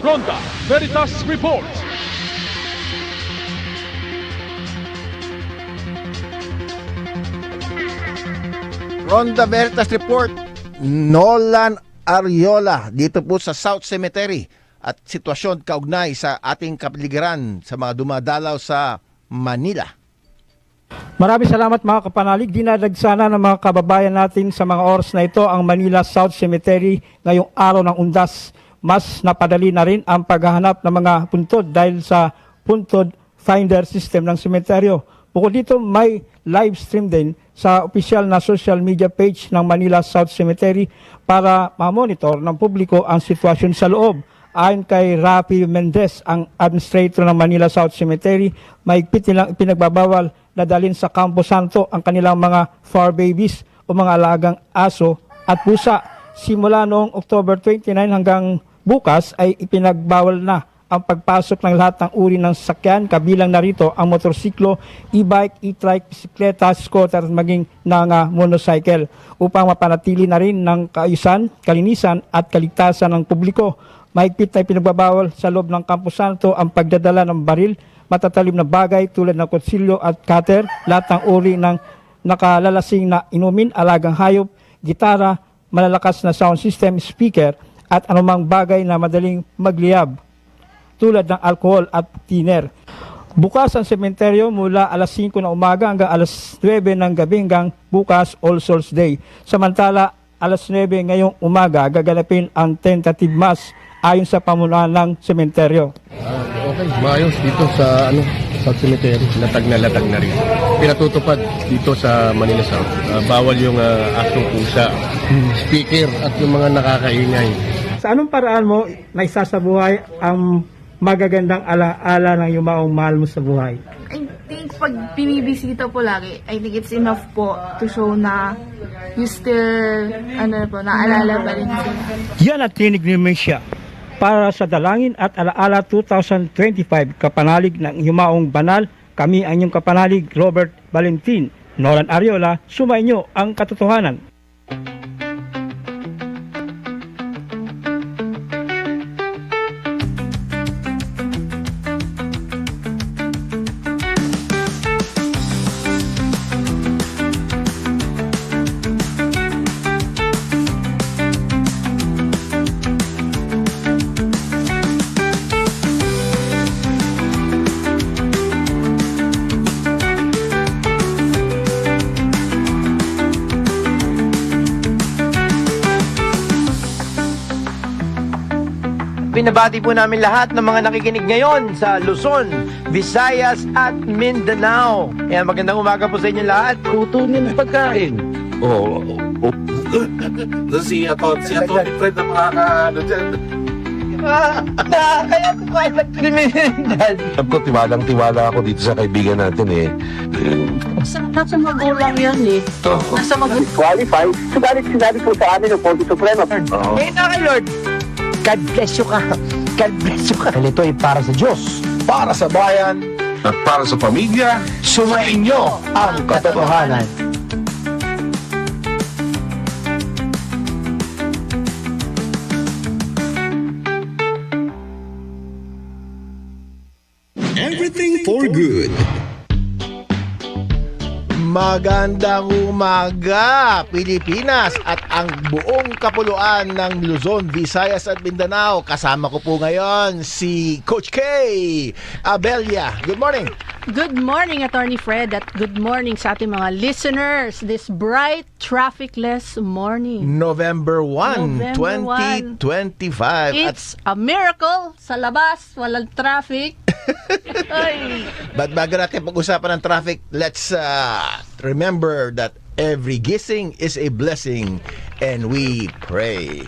Ronda Veritas Report. Ronda Veritas Report, Nolan Ariola dito po sa South Cemetery at sitwasyon kaugnay sa ating kapaligiran sa mga dumadalaw sa Manila. Maraming salamat mga kapanalig. Dinadagsana ng mga kababayan natin sa mga oras na ito ang Manila South Cemetery ngayong araw ng Undas. Mas napadali na rin ang paghahanap ng mga puntod dahil sa puntod finder system ng semeteryo. Bukod dito, may live stream din sa opisyal na social media page ng Manila South Cemetery para ma-monitor ng publiko ang sitwasyon sa loob. Ayon kay Rafi Mendez, ang administrator ng Manila South Cemetery, mahigpit nilang ipinagbabawal na dalhin sa Campo Santo ang kanilang mga fur babies o mga alagang aso at pusa. Simula noong October 29 hanggang bukas ay ipinagbawal na ang pagpasok ng lahat ng uri ng sasakyan, kabilang narito ang motorsiklo, e-bike, e-trike, bisikleta, scooter at maging ng motorcycle upang mapanatili na rin ng kaayusan, kalinisan at kaligtasan ng publiko. Mahigpit na pinagbabawal sa loob ng Campo Santo ang pagdadala ng baril, matatalim na bagay tulad ng kutsilyo at cutter, lahat ng uri ng nakalalasing na inumin, alagang hayop, gitara, malalakas na sound system, speaker at anumang bagay na madaling magliyab tulad ng alcohol at thinner. Bukas ang sementeryo mula alas 5 ng umaga hanggang alas 9 ng gabi hanggang bukas All Souls Day. Samantala, alas 9 ngayong umaga gaganapin ang tentative mass ayon sa pamunuan ng sementeryo. Okay, maayos dito sa South Cemetery. Latag na rin. Pinatutupad dito sa Manila South. Bawal yung asong pusa, speaker at yung mga nakakaingay. Sa anong paraan mo naisasabuhay ang magagandang alaala ng yumaong mahal mo sa buhay? I think pag pinibisita po lagi, I think it's enough po to show na you still, naalala pa rin siya. Yan ang tinig ni Messia para sa Dalangin at Alaala 2025 kapanalig ng yumaong banal. Kami ang inyong kapanalig, Robert Valentin. Nolan Ariola, sumainyo ang katotohanan. Binabati po namin lahat ng mga nakikinig ngayon sa Luzon, Visayas at Mindanao. Kaya magandang umaga po sa inyo lahat. Kutunin ng pagkain. Oo. Si Atty. Fred na makakaano dyan. Kaya po kayo nagkriminal. Alam ko, tiwalang-tiwala ako dito sa kaibigan natin eh. Nasa magulang yan eh. Nasa magulang. Qualified. Sinabi po sa amin ng Korte Suprema. Eh na Lord, God bless you ka. God bless you ka. Ito ay para sa Diyos, Para sa bayan, At para sa pamilya, sumainyo ang katotohanan. Everything for good. magandang umaga Pilipinas at ang buong kapuluan ng Luzon, Visayas at Mindanao. Kasama ko po ngayon si Coach K. Abelia. Good morning. Good morning, Attorney Fred, at good morning sa ating mga listeners this bright, trafficless morning. November 1, November 2025. It's a miracle. Sa labas, walang traffic. Ay. But bago natin pag-usapan ng traffic, let's remember that every gising is a blessing and we pray.